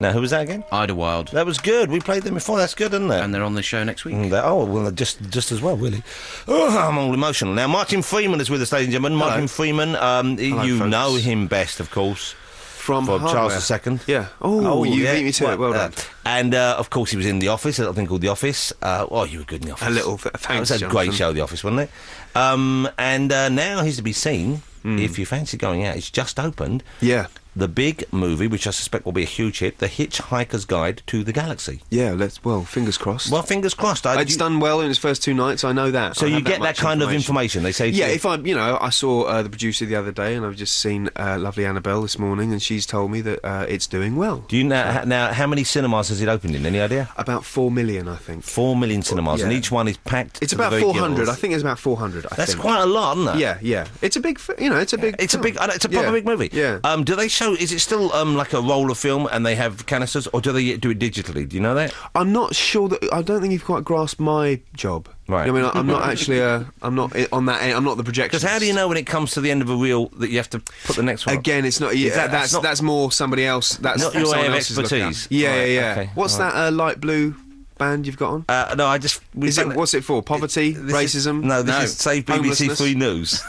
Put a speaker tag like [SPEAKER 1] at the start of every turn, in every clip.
[SPEAKER 1] Now, who was that again?
[SPEAKER 2] Idlewild.
[SPEAKER 1] That was good. We played them before. That's good, isn't it?
[SPEAKER 2] And they're on the show next week.
[SPEAKER 1] Well, just as well, really. Oh, I'm all emotional. Now, Martin Freeman is with us, ladies and gentlemen. Martin Freeman, you
[SPEAKER 3] folks.
[SPEAKER 1] know him best, of course.
[SPEAKER 3] From
[SPEAKER 1] Charles II.
[SPEAKER 3] Yeah. Oh, you beat me to it. Well done.
[SPEAKER 1] And, of course, he was in The Office, a little thing called The Office. You were good in The Office.
[SPEAKER 3] A little. Thanks,
[SPEAKER 1] It was a
[SPEAKER 3] Jonathan.
[SPEAKER 1] great show, The Office, wasn't it? And now he's to be seen, if you fancy going out. It's just opened.
[SPEAKER 3] Yeah.
[SPEAKER 1] The big movie, which I suspect will be a huge hit, The Hitchhiker's Guide to the Galaxy.
[SPEAKER 3] Yeah, fingers crossed.
[SPEAKER 1] Well, fingers crossed.
[SPEAKER 3] It's done well in its first 2 nights, I know that.
[SPEAKER 1] So
[SPEAKER 3] I
[SPEAKER 1] you
[SPEAKER 3] have
[SPEAKER 1] get that
[SPEAKER 3] much
[SPEAKER 1] kind of information. They say...
[SPEAKER 3] Yeah, if I saw the producer the other day, and I've just seen lovely Annabelle this morning, and she's told me that it's doing well.
[SPEAKER 1] Do you know now how many cinemas has it opened in? Any idea?
[SPEAKER 3] About 4 million, I think.
[SPEAKER 1] 4 million cinemas, and each one is packed.
[SPEAKER 3] It's
[SPEAKER 1] to the
[SPEAKER 3] about
[SPEAKER 1] very
[SPEAKER 3] 400.
[SPEAKER 1] gills.
[SPEAKER 3] I think it's about 400.
[SPEAKER 1] That's quite a lot, isn't it?
[SPEAKER 3] Yeah. It's a big. It's a big.
[SPEAKER 1] It's a proper big movie.
[SPEAKER 3] Yeah.
[SPEAKER 1] Do they show? Is it still like a roll of film, and they have canisters, or do they do it digitally? Do you know that?
[SPEAKER 3] I'm not sure that. I don't think you've quite grasped my job.
[SPEAKER 1] Right.
[SPEAKER 3] I mean, I'm not actually. I'm not on that end. I'm not the projection.
[SPEAKER 1] Because how do you know when it comes to the end of a reel that you have to put the next one?
[SPEAKER 3] Again, it's not. Yeah, that's more somebody else. That's
[SPEAKER 1] not your
[SPEAKER 3] someone
[SPEAKER 1] area of
[SPEAKER 3] else's lookout.
[SPEAKER 1] expertise.
[SPEAKER 3] Yeah.
[SPEAKER 1] Okay.
[SPEAKER 3] What's that light blue band you've got on?
[SPEAKER 1] No, I just.
[SPEAKER 3] What's it for? Poverty, racism?
[SPEAKER 1] This is Save BBC Free News.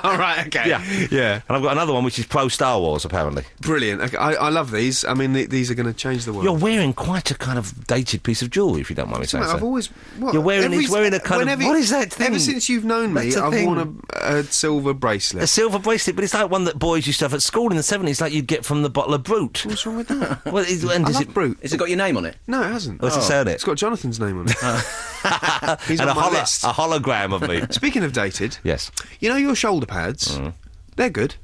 [SPEAKER 3] All right. Okay. Yeah.
[SPEAKER 1] And I've got another one which is pro Star Wars, apparently.
[SPEAKER 3] Brilliant. Okay, I love these. I mean, these are going to change the world.
[SPEAKER 1] You're wearing quite a kind of dated piece of jewellery, if you don't mind me saying so.
[SPEAKER 3] I've always.
[SPEAKER 1] You're wearing. He's wearing a kind of. What is that thing?
[SPEAKER 3] Ever since you've known me, I've worn a silver bracelet.
[SPEAKER 1] A silver bracelet, but it's like one that boys used to have at school in the 70s, like you'd get from the bottle of Brute.
[SPEAKER 3] What's wrong with that?
[SPEAKER 1] Well,
[SPEAKER 3] I love Brute.
[SPEAKER 2] Has it got your name on it?
[SPEAKER 3] No, it hasn't.
[SPEAKER 1] What's it say on it?
[SPEAKER 3] It's got Jonathan's name on it. He's
[SPEAKER 1] and
[SPEAKER 3] on my list.
[SPEAKER 1] A hologram of me.
[SPEAKER 3] Speaking of dated,
[SPEAKER 1] Yes.
[SPEAKER 3] you know your shoulder pads? They're good.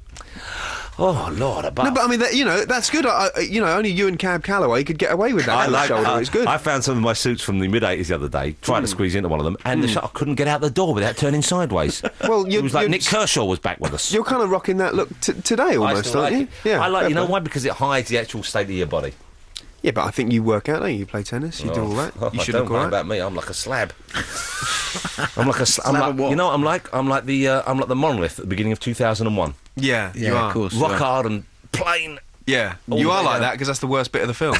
[SPEAKER 1] Oh, Lord above.
[SPEAKER 3] No, but I mean, that's good. Only you and Cab Calloway could get away with that. Shoulder. It's good.
[SPEAKER 1] I found some of my suits from the mid-80s the other day, trying to squeeze into one of them, and I couldn't get out the door without turning sideways.
[SPEAKER 3] Well,
[SPEAKER 1] it was like Nick Kershaw was back with us.
[SPEAKER 3] You're kind of rocking that look today, almost, aren't you?
[SPEAKER 1] Yeah, I like. You know why? Because it hides the actual state of your body.
[SPEAKER 3] Yeah, but I think you work out, don't you? You play tennis, you do all that. You should look all right.
[SPEAKER 1] About me, I'm like a slab. I'm like a. You know what I'm like? I'm like the monolith at the beginning of 2001.
[SPEAKER 3] Yeah, you are.
[SPEAKER 2] Of course.
[SPEAKER 1] Rock hard and plain.
[SPEAKER 3] Yeah, you are like that because that's the worst bit of the film.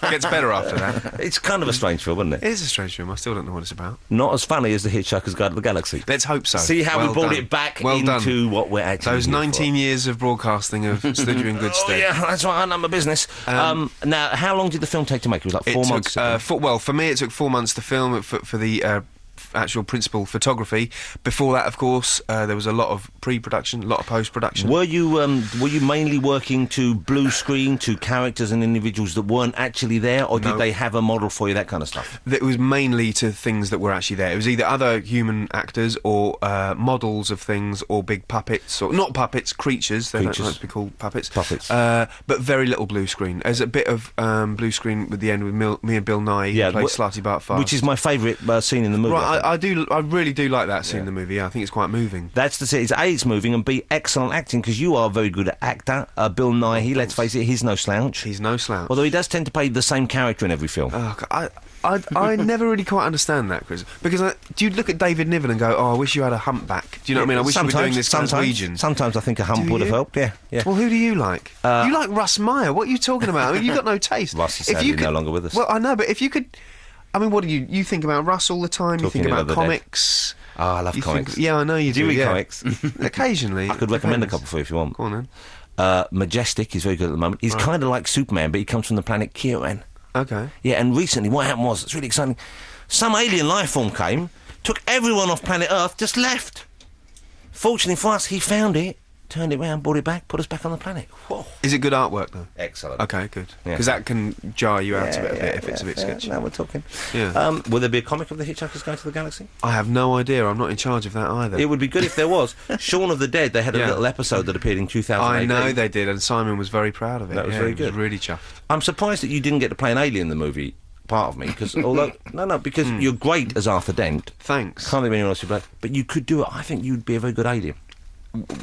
[SPEAKER 3] Gets better after that.
[SPEAKER 1] It's kind of a strange film, isn't it?
[SPEAKER 3] It is a strange film. I still don't know what it's about.
[SPEAKER 1] Not as funny as The Hitchhiker's Guide to the Galaxy.
[SPEAKER 3] Let's hope so.
[SPEAKER 1] See how we brought it back into what we're actually.
[SPEAKER 3] Those 19 years of broadcasting have stood you in good stead.
[SPEAKER 1] Yeah, that's right. I know my business. Now, how long did the film take to make? It was like 4 months.
[SPEAKER 3] For me, it took 4 months to film. For the actual principal photography. Before that, of course, there was a lot of pre-production, a lot of post-production.
[SPEAKER 1] Were you mainly working to blue screen, to characters and individuals that weren't actually there, or did they have a model for you, that kind of stuff?
[SPEAKER 3] It was mainly to things that were actually there. It was either other human actors or models of things, or big puppets, or not puppets, creatures. They don't like to be called puppets. But very little blue screen. There's a bit of blue screen with the end with me and Bill Nye, who played Slarty Bartfast,
[SPEAKER 1] which is my favourite scene in the movie.
[SPEAKER 3] Right, I really do like that scene in the movie. Yeah, I think it's quite moving.
[SPEAKER 1] That's the thing. It's moving, and B, excellent acting, because you are a very good actor. Bill Nighy, let's face it, he's no slouch.
[SPEAKER 3] He's no slouch.
[SPEAKER 1] Although he does tend to play the same character in every film.
[SPEAKER 3] I never really quite understand that, Chris. Because do you look at David Niven and go, "Oh, I wish you had a humpback"? Do you know what I mean? I wish you were doing this Glaswegian.
[SPEAKER 1] Sometimes I think a hump would have helped. Yeah.
[SPEAKER 3] Well, who do you like? You like Russ Meyer. What are you talking about? I mean, you've got no taste.
[SPEAKER 1] Russ is sadly no longer with us.
[SPEAKER 3] Well, I know, but if you could. I mean, what do you think about Russ all the time? You think about comics.
[SPEAKER 1] Oh, I love comics.
[SPEAKER 3] Yeah, I know you do.
[SPEAKER 1] Do you read comics?
[SPEAKER 3] Occasionally.
[SPEAKER 1] I could recommend a couple for you if you want.
[SPEAKER 3] Go on then.
[SPEAKER 1] Majestic is very good at the moment. He's kind of like Superman, but he comes from the planet Kieran.
[SPEAKER 3] Okay.
[SPEAKER 1] Yeah, and recently what happened was, it's really exciting, some alien life form came, took everyone off planet Earth, just left. Fortunately for us, he found it, turned it around, brought it back, put us back on the planet. Whoa.
[SPEAKER 3] Is it good artwork, though?
[SPEAKER 1] Excellent.
[SPEAKER 3] Okay, good. Because that can jar you out a bit if it's a bit sketchy.
[SPEAKER 1] Now we're talking.
[SPEAKER 3] Yeah.
[SPEAKER 1] Will there be a comic of The Hitchhiker's Guide to the Galaxy?
[SPEAKER 3] I have no idea. I'm not in charge of that either.
[SPEAKER 1] It would be good if there was. Shaun of the Dead, they had a little episode that appeared in 2008.
[SPEAKER 3] I know they did, and Simon was very proud of it.
[SPEAKER 1] That was very good.
[SPEAKER 3] He was really chuffed.
[SPEAKER 1] I'm surprised that you didn't get to play an alien in the movie, part of me, because although... because you're great as Arthur Dent.
[SPEAKER 3] Thanks.
[SPEAKER 1] Can't think of anyone else who'd play, but you could do it. I think you'd be a very good alien.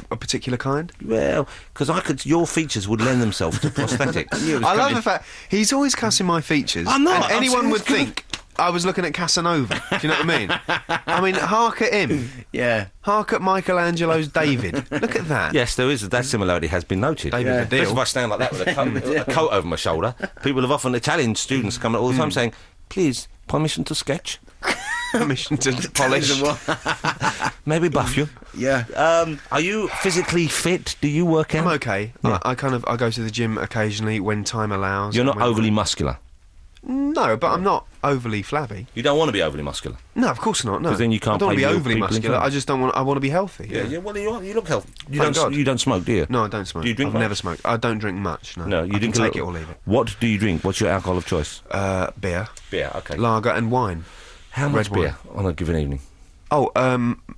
[SPEAKER 3] A particular kind?
[SPEAKER 1] Well, because your features would lend themselves to prosthetics.
[SPEAKER 3] I love the fact he's always cussing my features.
[SPEAKER 1] I'm not.
[SPEAKER 3] And anyone would think I was looking at Casanova. Do you know what I mean? I mean, hark at him.
[SPEAKER 2] Yeah.
[SPEAKER 3] Hark at Michelangelo's David. Look at that.
[SPEAKER 1] Yes, there is. That similarity has been noted.
[SPEAKER 3] David the Deal.
[SPEAKER 1] If I stand like that with a coat over my shoulder, people have often, Italian students come all the time saying, please, permission to sketch.
[SPEAKER 3] Permission to polish.
[SPEAKER 1] Maybe buff you.
[SPEAKER 2] Yeah.
[SPEAKER 1] Are you physically fit? Do you work out?
[SPEAKER 3] I'm okay.
[SPEAKER 1] Yeah.
[SPEAKER 3] I go to the gym occasionally when time allows.
[SPEAKER 1] You're not
[SPEAKER 3] When-
[SPEAKER 1] overly muscular.
[SPEAKER 3] No, but I'm not overly flabby.
[SPEAKER 1] You don't want to be overly muscular.
[SPEAKER 3] No, of course not. No,
[SPEAKER 1] 'Cause then you can't
[SPEAKER 3] I don't want to
[SPEAKER 1] play
[SPEAKER 3] be
[SPEAKER 1] real
[SPEAKER 3] overly
[SPEAKER 1] people in
[SPEAKER 3] muscular.
[SPEAKER 1] front.
[SPEAKER 3] I just don't want. I want to be healthy. Yeah.
[SPEAKER 1] Well, you look healthy.
[SPEAKER 3] Thank God.
[SPEAKER 1] You don't smoke, do you?
[SPEAKER 3] No, I don't smoke.
[SPEAKER 1] Do you drink
[SPEAKER 3] I've
[SPEAKER 1] much?
[SPEAKER 3] never smoked. I don't drink much. No.
[SPEAKER 1] No, you
[SPEAKER 3] I
[SPEAKER 1] drink
[SPEAKER 3] can
[SPEAKER 1] a
[SPEAKER 3] take it
[SPEAKER 1] little-
[SPEAKER 3] or leave it.
[SPEAKER 1] What do you drink? What's your alcohol of choice?
[SPEAKER 3] Beer,
[SPEAKER 1] Beer. Okay.
[SPEAKER 3] lager, and wine.
[SPEAKER 1] How much
[SPEAKER 3] red wine.
[SPEAKER 1] beer on a given evening?
[SPEAKER 3] Oh,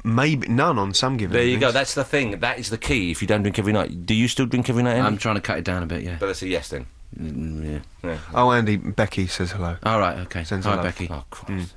[SPEAKER 3] maybe none on some given.
[SPEAKER 1] There you go.
[SPEAKER 3] evenings.
[SPEAKER 1] That's the thing. That is the key. If you don't drink every night, do you still drink every night, Andy?
[SPEAKER 2] I'm trying to cut it down a bit, yeah.
[SPEAKER 1] But that's a yes then.
[SPEAKER 2] Yeah.
[SPEAKER 1] Yeah.
[SPEAKER 3] Oh, Andy, Becky says hello.
[SPEAKER 2] All right, okay.
[SPEAKER 3] Sends
[SPEAKER 2] Hi,
[SPEAKER 3] love.
[SPEAKER 2] Becky.
[SPEAKER 1] Oh Christ.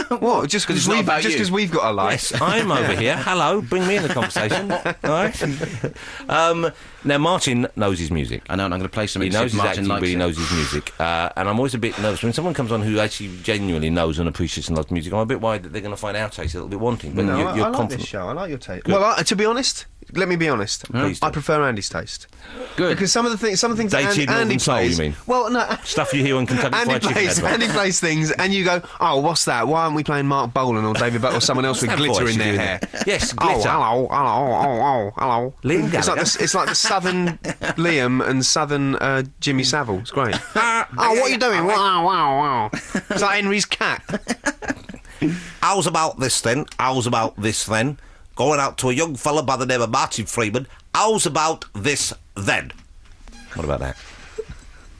[SPEAKER 3] What? Just
[SPEAKER 2] 'Cause it's
[SPEAKER 3] because
[SPEAKER 2] not
[SPEAKER 3] we've
[SPEAKER 2] about you.
[SPEAKER 3] got a life.
[SPEAKER 1] Yes, I'm over here. Hello, bring me in the conversation. All right. Now Martin knows his music.
[SPEAKER 2] I know, and I'm going to play
[SPEAKER 1] He
[SPEAKER 2] something.
[SPEAKER 1] knows his
[SPEAKER 2] Martin
[SPEAKER 1] acting,
[SPEAKER 2] likes
[SPEAKER 1] but he
[SPEAKER 2] it.
[SPEAKER 1] knows his music. And I'm always a bit nervous when someone comes on who actually genuinely knows and appreciates and loves music. I'm a bit worried that they're going to find our taste a little bit wanting. But
[SPEAKER 3] No,
[SPEAKER 1] you're
[SPEAKER 3] I like
[SPEAKER 1] confident.
[SPEAKER 3] this show. I like your taste.
[SPEAKER 1] Good.
[SPEAKER 3] Well, to be honest, let me be honest.
[SPEAKER 1] Please do.
[SPEAKER 3] I prefer Andy's taste
[SPEAKER 2] Good.
[SPEAKER 3] because some of the things that
[SPEAKER 1] Dated
[SPEAKER 3] Andy
[SPEAKER 1] Northern Soul,
[SPEAKER 3] plays.
[SPEAKER 1] you mean?
[SPEAKER 3] Well, no.
[SPEAKER 1] Stuff you hear on Kentucky Fried Chicken adverts.
[SPEAKER 3] Andy plays things, and you go, "Oh, what's that? Why aren't we playing Mark Bolan or David Butt or someone else with
[SPEAKER 1] What's that
[SPEAKER 3] glitter
[SPEAKER 1] voice
[SPEAKER 3] in
[SPEAKER 1] you're
[SPEAKER 3] their
[SPEAKER 1] doing
[SPEAKER 3] hair?"
[SPEAKER 1] there? Yes,
[SPEAKER 3] Oh,
[SPEAKER 1] glitter.
[SPEAKER 3] hello.
[SPEAKER 1] Liam Gallagher.
[SPEAKER 3] It's like the southern Liam and southern Jimmy Savile. It's great. Oh, what are you doing? Wow. It's like Henry's cat.
[SPEAKER 1] How's about this then? How's about this then? Going out to a young fella by the name of Martin Freeman. How's about this then? What about that?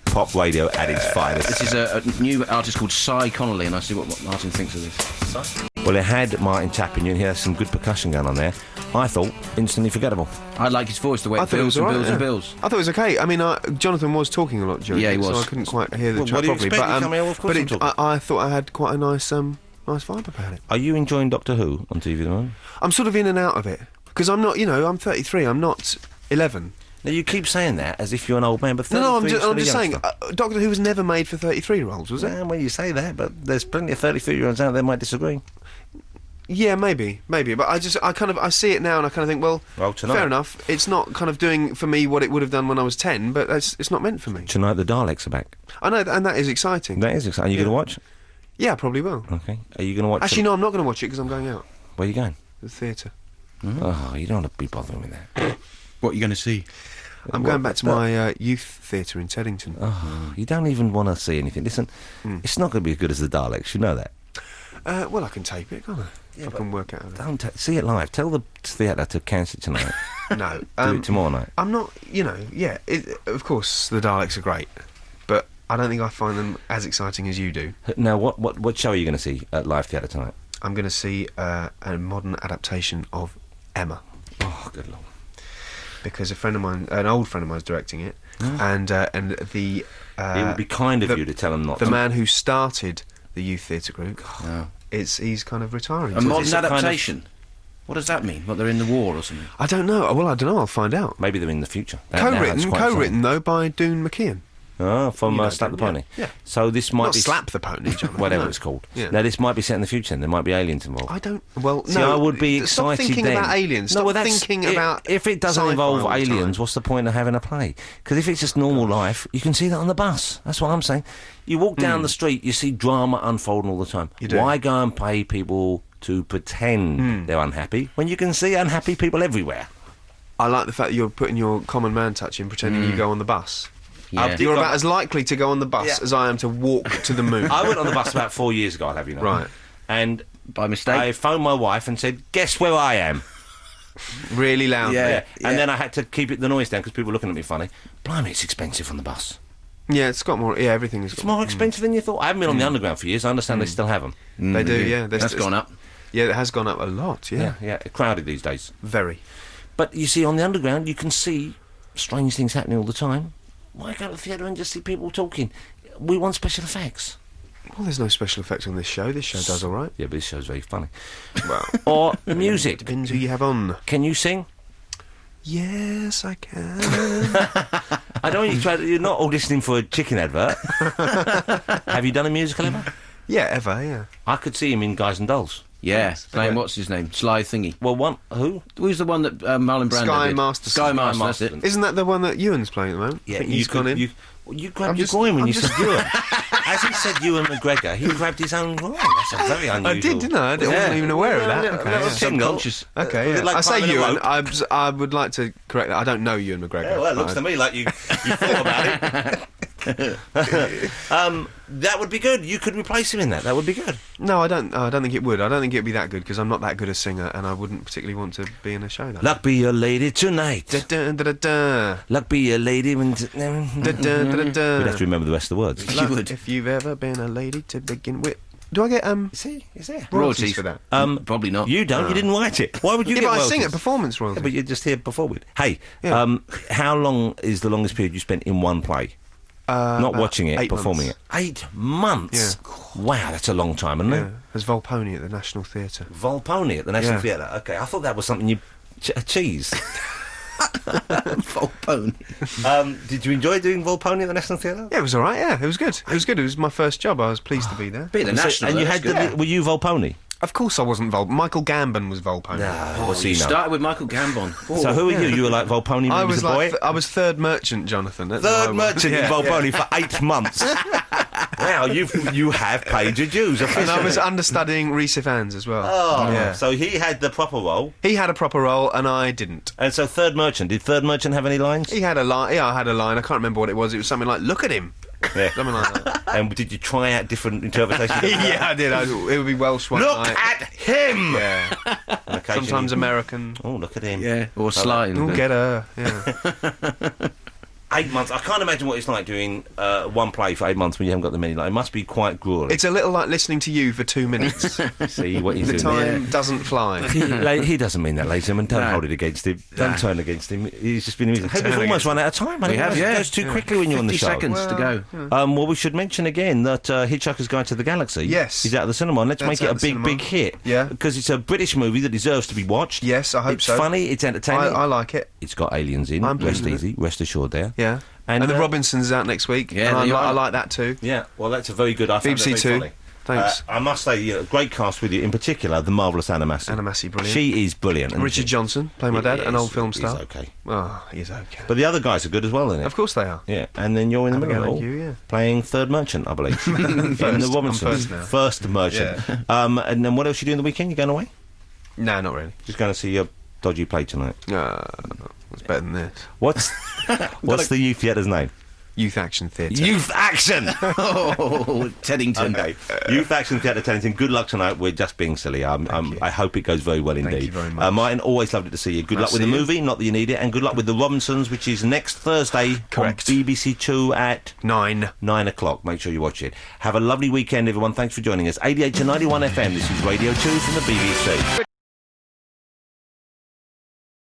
[SPEAKER 1] Pop radio at its finest.
[SPEAKER 2] This is a new artist called Cy Connolly, and I see what Martin thinks of this.
[SPEAKER 1] Well, it had Martin tapping you, and he has some good percussion going on there. I thought instantly forgettable.
[SPEAKER 2] I like his voice, the way
[SPEAKER 3] I
[SPEAKER 2] it
[SPEAKER 3] thought it
[SPEAKER 2] builds
[SPEAKER 3] was
[SPEAKER 2] and
[SPEAKER 3] all right,
[SPEAKER 2] builds and
[SPEAKER 3] yeah.
[SPEAKER 2] builds.
[SPEAKER 3] I thought it was okay. I mean, Jonathan was talking a lot during
[SPEAKER 2] Yeah, he
[SPEAKER 3] it, so
[SPEAKER 2] was.
[SPEAKER 3] I couldn't quite hear the
[SPEAKER 1] Well,
[SPEAKER 3] track
[SPEAKER 1] what do you
[SPEAKER 3] properly.
[SPEAKER 1] expect?
[SPEAKER 3] But,
[SPEAKER 1] You come here, well, of course I'm talking.
[SPEAKER 3] I thought I had quite a nice vibe about it.
[SPEAKER 1] Are you enjoying Doctor Who on TV at the moment?
[SPEAKER 3] I'm sort of in and out of it because I'm not. I'm 33. I'm not 11.
[SPEAKER 1] Now, you keep saying that as if you're an old man, but 33
[SPEAKER 3] No, I'm
[SPEAKER 1] is
[SPEAKER 3] just,
[SPEAKER 1] for
[SPEAKER 3] I'm
[SPEAKER 1] the
[SPEAKER 3] just saying.
[SPEAKER 1] youngster.
[SPEAKER 3] Doctor Who was never made for 33-year-olds, was it?
[SPEAKER 1] Well, you say that, but there's plenty of 33-year-olds out there might disagree.
[SPEAKER 3] Yeah, maybe. But I see it now, and I kind of think, well,
[SPEAKER 1] tonight.
[SPEAKER 3] fair enough. It's not kind of doing for me what it would have done when I was 10, but it's not meant for me.
[SPEAKER 1] Tonight the Daleks are back.
[SPEAKER 3] I know, and that is exciting.
[SPEAKER 1] That is exciting. Are you
[SPEAKER 3] Yeah.
[SPEAKER 1] going to watch?
[SPEAKER 3] Yeah, I probably will.
[SPEAKER 1] Okay. Are you going to watch?
[SPEAKER 3] Actually, no, I'm not going to watch it because I'm going out
[SPEAKER 1] Where are you going?
[SPEAKER 3] to the theatre.
[SPEAKER 1] Oh, you don't want to be bothering with that.
[SPEAKER 2] What are you going to see?
[SPEAKER 3] I'm going back to my youth theatre in Teddington.
[SPEAKER 1] Oh, you don't even want to see anything. Listen, it's not going to be as good as the Daleks. You know that.
[SPEAKER 3] Well, I can tape it, can't I? If I can work it out.
[SPEAKER 1] Don't see it live. Tell the theatre to cancel it tonight.
[SPEAKER 3] No.
[SPEAKER 1] Do it tomorrow night.
[SPEAKER 3] I'm not, of course, the Daleks are great, but I don't think I find them as exciting as you do.
[SPEAKER 1] Now, what show are you going to see at live theatre tonight?
[SPEAKER 3] I'm going to see a modern adaptation of Emma.
[SPEAKER 1] Oh, good lord.
[SPEAKER 3] Because an old friend of mine is directing it, and the
[SPEAKER 1] It would be kind of you to tell them not
[SPEAKER 3] the
[SPEAKER 1] to.
[SPEAKER 3] man who started the youth theatre group,
[SPEAKER 2] No.
[SPEAKER 3] he's kind of retiring.
[SPEAKER 2] A
[SPEAKER 3] So
[SPEAKER 2] modern
[SPEAKER 1] it's a kind of-
[SPEAKER 2] adaptation? What does that mean? What, they're in the war or something?
[SPEAKER 3] I don't know. Well, I don't know. I'll find out.
[SPEAKER 1] Maybe they're in the future. Now it's quite
[SPEAKER 3] Co-written though by Doon McKeon.
[SPEAKER 1] Oh, from
[SPEAKER 3] You know
[SPEAKER 1] Slap the
[SPEAKER 3] Doon,
[SPEAKER 1] Pony.
[SPEAKER 3] yeah.
[SPEAKER 1] So this might
[SPEAKER 3] Not
[SPEAKER 1] be
[SPEAKER 3] Slap the Pony, Jonathan.
[SPEAKER 1] whatever
[SPEAKER 3] no.
[SPEAKER 1] it's called.
[SPEAKER 3] Yeah.
[SPEAKER 1] Now this might be set in the future. And there might be aliens involved.
[SPEAKER 3] I don't. Well,
[SPEAKER 1] See,
[SPEAKER 3] no.
[SPEAKER 1] I would be
[SPEAKER 3] Stop
[SPEAKER 1] excited
[SPEAKER 3] thinking
[SPEAKER 1] then.
[SPEAKER 3] about aliens.
[SPEAKER 1] No,
[SPEAKER 3] Stop
[SPEAKER 1] well, that's
[SPEAKER 3] thinking
[SPEAKER 1] it,
[SPEAKER 3] about.
[SPEAKER 1] if it doesn't
[SPEAKER 3] sci-fi
[SPEAKER 1] involve
[SPEAKER 3] all the time.
[SPEAKER 1] aliens, what's the point of having a play? Because if it's just normal life, you can see that on the bus. That's what I'm saying. You walk down the street, you see drama unfolding all the time.
[SPEAKER 3] You do.
[SPEAKER 1] Why go and pay people to pretend they're unhappy when you can see unhappy people everywhere?
[SPEAKER 3] I like the fact that you're putting your common man touch in, pretending you go on the bus.
[SPEAKER 2] Yeah.
[SPEAKER 3] You're about as likely to go on the bus as I am to walk to the moon.
[SPEAKER 1] I went on the bus about 4 years ago, I'll have you know.
[SPEAKER 3] Right.
[SPEAKER 1] And
[SPEAKER 2] By mistake?
[SPEAKER 1] I phoned my wife and said, "Guess where I am?"
[SPEAKER 3] Really loud.
[SPEAKER 2] Yeah.
[SPEAKER 1] And then I had to keep the noise down because people were looking at me funny. Blimey, it's expensive on the bus.
[SPEAKER 3] Yeah, it's got more. Yeah, everything is.
[SPEAKER 1] It's more expensive than you thought. I haven't been on the underground for years. I understand they still have them.
[SPEAKER 3] They do. Yeah,
[SPEAKER 2] That's gone up.
[SPEAKER 3] Yeah, it has gone up a lot. Yeah,
[SPEAKER 1] Yeah, crowded these days.
[SPEAKER 3] very.
[SPEAKER 1] But you see, on the underground, you can see strange things happening all the time. Why go to the theatre and just see people talking? We want special effects.
[SPEAKER 3] Well, there's no special effects on this show. This show does all right.
[SPEAKER 1] Yeah, but this show's very funny.
[SPEAKER 3] Well,
[SPEAKER 1] Or music.
[SPEAKER 3] depends who you have on.
[SPEAKER 1] Can you sing?
[SPEAKER 3] Yes, I can.
[SPEAKER 1] I don't want you to try. You're not auditioning for a chicken advert. Have you done a musical ever?
[SPEAKER 3] Yeah, ever, yeah.
[SPEAKER 1] I could see him in Guys and Dolls.
[SPEAKER 2] Yeah, playing,
[SPEAKER 3] Okay.
[SPEAKER 2] what's his name? Sly Thingy.
[SPEAKER 1] Well, who?
[SPEAKER 2] Who's the one that Marlon Brando
[SPEAKER 3] Sky
[SPEAKER 2] did?
[SPEAKER 3] Master.
[SPEAKER 2] Sky Master, that's
[SPEAKER 1] Master.
[SPEAKER 2] it.
[SPEAKER 3] Isn't that the one that Ewan's playing at the moment? I think he's gone in.
[SPEAKER 1] You grabbed
[SPEAKER 3] I'm
[SPEAKER 1] your
[SPEAKER 3] just-
[SPEAKER 1] groin when
[SPEAKER 3] I'm
[SPEAKER 1] you
[SPEAKER 3] just-
[SPEAKER 1] said Ewan. As he said Ewan McGregor, he grabbed his own groin. That's a very unusual.
[SPEAKER 3] I did, didn't I? I wasn't even aware of that. Okay,
[SPEAKER 1] little
[SPEAKER 3] yeah.
[SPEAKER 1] tingle.
[SPEAKER 2] Subconscious.
[SPEAKER 3] Okay,
[SPEAKER 1] Was
[SPEAKER 3] yeah.
[SPEAKER 1] it like
[SPEAKER 3] I say
[SPEAKER 1] climbing a
[SPEAKER 3] Ewan.
[SPEAKER 1] rope?
[SPEAKER 3] I would like to correct that. I don't know Ewan McGregor.
[SPEAKER 1] Yeah, well, it looks to me like you thought about it. That would be good. You could replace him in that. That would be good.
[SPEAKER 3] No, I don't think it would. I don't think it would be that good because I'm not that good a singer, and I wouldn't particularly want to be in a show like that.
[SPEAKER 1] Luck be your lady tonight.
[SPEAKER 3] Da-da-da-da-da.
[SPEAKER 1] Luck be your lady when...
[SPEAKER 3] Da-da-da-da-da.
[SPEAKER 1] We'd have to remember the rest of the words.
[SPEAKER 2] You would.
[SPEAKER 3] If you've ever been a lady to begin with. Do I get
[SPEAKER 1] Is there?
[SPEAKER 3] royalties for that?
[SPEAKER 2] Probably not.
[SPEAKER 1] You don't. You didn't write it. Why would you
[SPEAKER 3] Yeah,
[SPEAKER 1] get
[SPEAKER 3] but I
[SPEAKER 1] royalties?
[SPEAKER 3] sing at performance royalties.
[SPEAKER 1] Yeah, but you're just here before it. Hey,
[SPEAKER 3] Yeah.
[SPEAKER 1] how long is the longest period you spent in one play? Not
[SPEAKER 3] about
[SPEAKER 1] watching it,
[SPEAKER 3] 8
[SPEAKER 1] performing
[SPEAKER 3] months.
[SPEAKER 1] it. 8 months? Wow, that's a long time, isn't
[SPEAKER 3] Yeah,
[SPEAKER 1] it?
[SPEAKER 3] as Volpone at the National Theatre.
[SPEAKER 1] Volpone at the National
[SPEAKER 3] Yeah.
[SPEAKER 1] Theatre. Okay, I thought that was something you... cheese.
[SPEAKER 2] Volpone.
[SPEAKER 1] Did you enjoy doing Volpone at the National Theatre?
[SPEAKER 3] Yeah, it was all right. Yeah, it was good. It was good. It was my first job. I was pleased to be there.
[SPEAKER 2] Be the national.
[SPEAKER 1] And you
[SPEAKER 2] that's
[SPEAKER 1] had
[SPEAKER 2] good.
[SPEAKER 1] the... Were you Volpone?
[SPEAKER 3] Of course, I wasn't Michael Gambon was Volpone.
[SPEAKER 1] No, what's
[SPEAKER 2] You
[SPEAKER 1] he now?
[SPEAKER 2] started with Michael Gambon.
[SPEAKER 1] So who are you? You were like Volpone when
[SPEAKER 3] I
[SPEAKER 1] you was
[SPEAKER 3] was
[SPEAKER 1] a boy?
[SPEAKER 3] I was third merchant, Jonathan. That's what I
[SPEAKER 1] Third
[SPEAKER 3] was.
[SPEAKER 1] merchant in
[SPEAKER 3] Yeah.
[SPEAKER 1] Volpone for 8 months. Wow, you have paid your dues.
[SPEAKER 3] And I was
[SPEAKER 1] officially.
[SPEAKER 3] understudying Rhys Ifans as well.
[SPEAKER 1] Oh,
[SPEAKER 3] yeah.
[SPEAKER 1] so he had the proper role,
[SPEAKER 3] He had a proper role, and I didn't.
[SPEAKER 1] and so Third Merchant. Did Third Merchant have any lines?
[SPEAKER 3] He had a line. Yeah, I had a line. I can't remember what it was. It was something like, "Look at him,"
[SPEAKER 1] Yeah.
[SPEAKER 3] something like that.
[SPEAKER 1] And did you try out different interpretations?
[SPEAKER 3] Yeah, I did. It would be Welsh one
[SPEAKER 1] Look
[SPEAKER 3] night.
[SPEAKER 1] at him.
[SPEAKER 3] Yeah.
[SPEAKER 1] And occasionally-
[SPEAKER 3] Sometimes American.
[SPEAKER 1] Oh, look at him.
[SPEAKER 2] Yeah, or Sly.
[SPEAKER 3] Oh, get her. Yeah.
[SPEAKER 1] 8 months. I can't imagine what it's like doing one play for 8 months when you haven't got the many lines. It must be quite grueling.
[SPEAKER 3] It's a little like listening to you for 2 minutes.
[SPEAKER 1] See what he's
[SPEAKER 3] The
[SPEAKER 1] doing.
[SPEAKER 3] time doesn't fly.
[SPEAKER 1] He doesn't mean that, ladies and gentlemen. Don't
[SPEAKER 2] No.
[SPEAKER 1] hold it against him. Don't turn against him. He's just been amusing. Hey, we've
[SPEAKER 3] Turn
[SPEAKER 1] almost
[SPEAKER 3] against
[SPEAKER 1] run out of time.
[SPEAKER 2] We have,
[SPEAKER 1] It
[SPEAKER 2] yeah.
[SPEAKER 1] goes too quickly when you're on the
[SPEAKER 2] 50
[SPEAKER 1] show.
[SPEAKER 2] seconds to go.
[SPEAKER 1] Well, we should mention again that Hitchhiker's Guide to the Galaxy
[SPEAKER 3] Yes.
[SPEAKER 1] is out of the cinema, and let's
[SPEAKER 3] That's
[SPEAKER 1] make it
[SPEAKER 3] out
[SPEAKER 1] a
[SPEAKER 3] of the
[SPEAKER 1] big,
[SPEAKER 3] cinema.
[SPEAKER 1] big hit.
[SPEAKER 3] Yeah.
[SPEAKER 1] Because it's a British movie that deserves to be watched.
[SPEAKER 3] Yes, I hope
[SPEAKER 1] it's
[SPEAKER 3] so.
[SPEAKER 1] funny, it's entertaining.
[SPEAKER 3] I like it.
[SPEAKER 1] It's got aliens in.
[SPEAKER 3] I'm pleased
[SPEAKER 1] Rest
[SPEAKER 3] with
[SPEAKER 1] easy, rest assured there.
[SPEAKER 3] Yeah.
[SPEAKER 1] And,
[SPEAKER 3] And the
[SPEAKER 1] uh,
[SPEAKER 3] Robinsons is out next week.
[SPEAKER 2] Yeah,
[SPEAKER 3] and
[SPEAKER 2] there you
[SPEAKER 3] I
[SPEAKER 2] are.
[SPEAKER 3] like that too.
[SPEAKER 1] Yeah, well, that's a very good... I found
[SPEAKER 3] BBC
[SPEAKER 1] that very
[SPEAKER 3] Two.
[SPEAKER 1] funny.
[SPEAKER 3] Thanks.
[SPEAKER 1] I must say, great cast with you, in particular, the marvellous Anna Massey.
[SPEAKER 3] Anna Massey, brilliant.
[SPEAKER 1] She is brilliant. isn't
[SPEAKER 3] Richard
[SPEAKER 1] she?
[SPEAKER 3] Johnson, playing my dad,
[SPEAKER 1] He
[SPEAKER 3] an
[SPEAKER 1] is-
[SPEAKER 3] old film
[SPEAKER 1] he's
[SPEAKER 3] star.
[SPEAKER 1] okay.
[SPEAKER 3] Oh, he's okay.
[SPEAKER 1] But the other guys are good as well, isn't it?
[SPEAKER 3] Of course they are.
[SPEAKER 1] Yeah, and then you're in the
[SPEAKER 3] Abigail
[SPEAKER 1] middle,
[SPEAKER 3] and Hugh, yeah.
[SPEAKER 1] playing Third Merchant, I believe. in the Robinsons.
[SPEAKER 3] I'm first now.
[SPEAKER 1] First Merchant. And then what else you doing the weekend? You going away?
[SPEAKER 3] No, not really.
[SPEAKER 1] Just going to see your dodgy play tonight.
[SPEAKER 3] It's better than this.
[SPEAKER 1] What's the youth theatre's name?
[SPEAKER 3] Youth Action Theatre.
[SPEAKER 1] Youth Action.
[SPEAKER 2] Oh, Teddington.
[SPEAKER 1] Okay. Youth Action Theatre Teddington. Good luck tonight. We're just being silly.
[SPEAKER 3] you.
[SPEAKER 1] I hope it goes very well indeed.
[SPEAKER 3] you very much.
[SPEAKER 1] Martin, always lovely to see you. Good
[SPEAKER 3] Nice
[SPEAKER 1] luck with
[SPEAKER 3] to
[SPEAKER 1] the
[SPEAKER 3] see you.
[SPEAKER 1] movie. Not that you need it. And good luck with the Robinsons, which is next Thursday
[SPEAKER 3] Correct.
[SPEAKER 1] on BBC Two at
[SPEAKER 3] 9.
[SPEAKER 1] 9 o'clock. Make sure you watch it. Have a lovely weekend, everyone. Thanks for joining us. 88 to 91 FM. This is Radio 2 from the BBC.